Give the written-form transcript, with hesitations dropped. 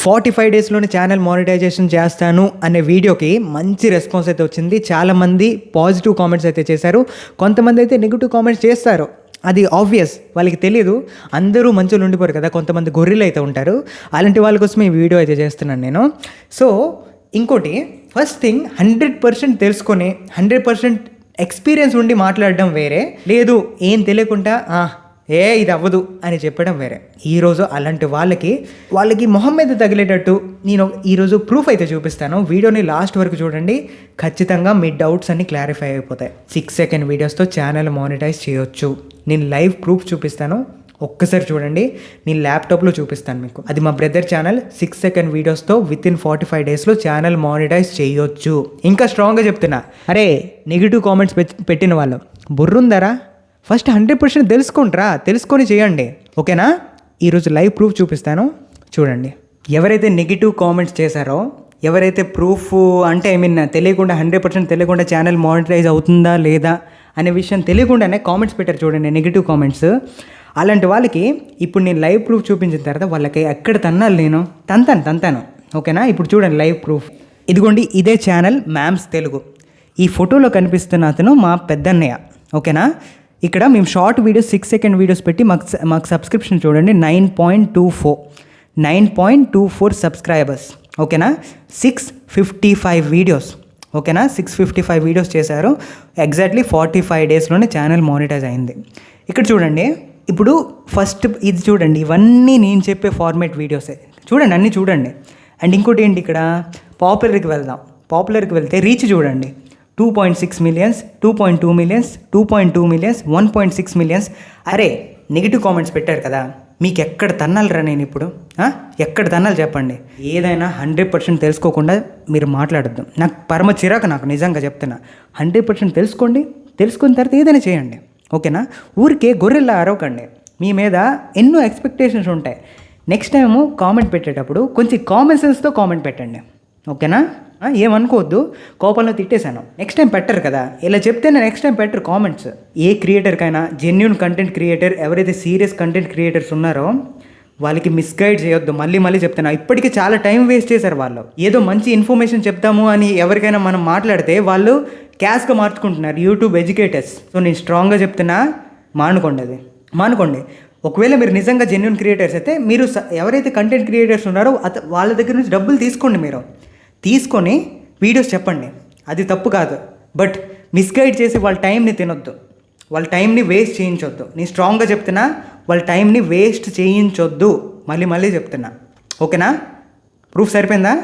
45 డేస్లోనే channel monetization చేస్తాను అనే వీడియోకి మంచి రెస్పాన్స్ అయితే వచ్చింది. చాలామంది పాజిటివ్ కామెంట్స్ అయితే చేశారు, కొంతమంది అయితే నెగిటివ్ కామెంట్స్ చేస్తారు. అది ఆబ్వియస్, వాళ్ళకి తెలియదు. అందరూ మంచిగా ఉండిపోరు కదా, కొంతమంది గొర్రెలు అయితే ఉంటారు. అలాంటి వాళ్ళ కోసం ఈ వీడియో అయితే చేస్తున్నాను నేను. సో ఇంకోటి, ఫస్ట్ థింగ్ 100% తెలుసుకొని 100% ఎక్స్పీరియన్స్ ఉండి మాట్లాడడం వేరే, లేదు ఏం తెలియకుండా ఇది అవ్వదు అని చెప్పడం వేరే. ఈరోజు అలాంటి వాళ్ళకి మొహం మీద తగిలేటట్టు నేను ఈరోజు ప్రూఫ్ అయితే చూపిస్తాను. వీడియోని లాస్ట్ వరకు చూడండి, ఖచ్చితంగా మీ డౌట్స్ అన్ని క్లారిఫై అయిపోతాయి. 6 సెకండ్ వీడియోస్తో ఛానల్ మానిటైజ్ చేయొచ్చు. నేను లైవ్ ప్రూఫ్ చూపిస్తాను, ఒక్కసారి చూడండి. నేను ల్యాప్టాప్లో చూపిస్తాను మీకు. అది మా బ్రదర్ ఛానల్. 6 సెకండ్ వీడియోస్తో వితిన్ 45 డేస్లో ఛానల్ మానిటైజ్ చేయొచ్చు. ఇంకా స్ట్రాంగ్గా చెప్తున్నా, అరే నెగిటివ్ కామెంట్స్ పెట్టిన వాళ్ళు బుర్రుందరా, ఫస్ట్ 100% తెలుసుకొని చేయండి, ఓకేనా? ఈరోజు లైవ్ ప్రూఫ్ చూపిస్తాను, చూడండి. ఎవరైతే నెగిటివ్ కామెంట్స్ చేశారో, ఎవరైతే ప్రూఫ్ అంటే తెలియకుండా 100% తెలియకుండా ఛానల్ మానిటైజ్ అవుతుందా లేదా అనే విషయం తెలియకుండానే కామెంట్స్ పెట్టారు చూడండి, నెగిటివ్ కామెంట్స్. అలాంటి వాళ్ళకి ఇప్పుడు నేను లైవ్ ప్రూఫ్ చూపించిన తర్వాత వాళ్ళకి ఎక్కడ తన్నాలి, నేను తంతాను, ఓకేనా? ఇప్పుడు చూడండి లైవ్ ప్రూఫ్. ఇదిగోండి, ఇదే ఛానల్ మ్యామ్స్ తెలుగు. ఈ ఫోటోలో కనిపిస్తున్న అతను మా పెద్దన్నయ్య, ఓకేనా? ఇక్కడ మేము షార్ట్ వీడియోస్ 6 సెకండ్ వీడియోస్ పెట్టి మాకు సబ్స్క్రిప్షన్ చూడండి 9.24 సబ్స్క్రైబర్స్, ఓకేనా? 655 వీడియోస్, ఓకేనా? 655 వీడియోస్ చేశారు. ఎగ్జాక్ట్లీ 45 డేస్లోనే ఛానల్ మానిటైజ్ అయింది. ఇక్కడ చూడండి, ఇప్పుడు ఫస్ట్ ఇది చూడండి, ఇవన్నీ నేను చెప్పే ఫార్మేట్ వీడియోసే చూడండి, అన్నీ చూడండి. అండ్ ఇంకోటి ఏంటి, ఇక్కడ పాపులర్కి వెళ్దాం. పాపులర్కి వెళ్తే రీచ్ చూడండి, 2.6 మిలియన్స్, 2.2 మిలియన్స్, 2.2 మిలియన్స్, 1.6 మిలియన్స్. అరే నెగిటివ్ కామెంట్స్ పెట్టారు కదా, మీకు ఎక్కడ తన్నాలరా నేను ఇప్పుడు? ఎక్కడ తన్నాలి చెప్పండి? ఏదైనా 100% తెలుసుకోకుండా మీరు మాట్లాడద్దు. నాకు పరమ చిరాకు, నాకు నిజంగా చెప్తున్నా. 100% తెలుసుకున్న తర్వాత ఏదైనా చేయండి, ఓకేనా? ఊరికే గొర్రెల్లా అరవకండి. మీ మీద ఎన్నో ఎక్స్పెక్టేషన్స్ ఉంటాయి. నెక్స్ట్ టైము కామెంట్ పెట్టేటప్పుడు కొంచెం కామన్ సెన్స్తో కామెంట్ పెట్టండి, ఓకేనా? ఏమనుకోవద్దు, కోపంలో తిట్టేశాను, నెక్స్ట్ టైం పెట్టరు కదా. ఇలా చెప్తేనే నెక్స్ట్ టైం పెట్టరు కామెంట్స్. ఏ క్రియేటర్కైనా, జెన్యూన్ కంటెంట్ క్రియేటర్, ఎవరైతే సీరియస్ కంటెంట్ క్రియేటర్స్ ఉన్నారో వాళ్ళకి మిస్గైడ్ చేయొద్దు. మళ్ళీ చెప్తున్నా, ఇప్పటికీ చాలా టైం వేస్ట్ చేశారు వాళ్ళు. ఏదో మంచి ఇన్ఫర్మేషన్ చెప్తాము అని ఎవరికైనా మనం మాట్లాడితే వాళ్ళు క్యాష్గా మార్చుకుంటున్నారు, యూట్యూబ్ ఎడ్యుకేటర్స్. సో నేను స్ట్రాంగ్గా చెప్తున్నా, మానుకోండి. ఒకవేళ మీరు నిజంగా జెన్యూన్ క్రియేటర్స్ అయితే, మీరు ఎవరైతే కంటెంట్ క్రియేటర్స్ ఉన్నారో వాళ్ళ దగ్గర నుంచి డబ్బులు తీసుకోండి. మీరు తీసుకొని వీడియోస్ చెప్పండి, అది తప్పు కాదు. బట్ మిస్గైడ్ చేసి వాళ్ళ టైంని తినొద్దు, వాళ్ళ టైంని వేస్ట్ చేయించొద్దు. నేను స్ట్రాంగ్గా చెప్తున్నా, వాళ్ళ టైంని వేస్ట్ చేయించొద్దు. మళ్ళీ చెప్తున్నా, ఓకేనా? ప్రూఫ్ సరిపోయిందా?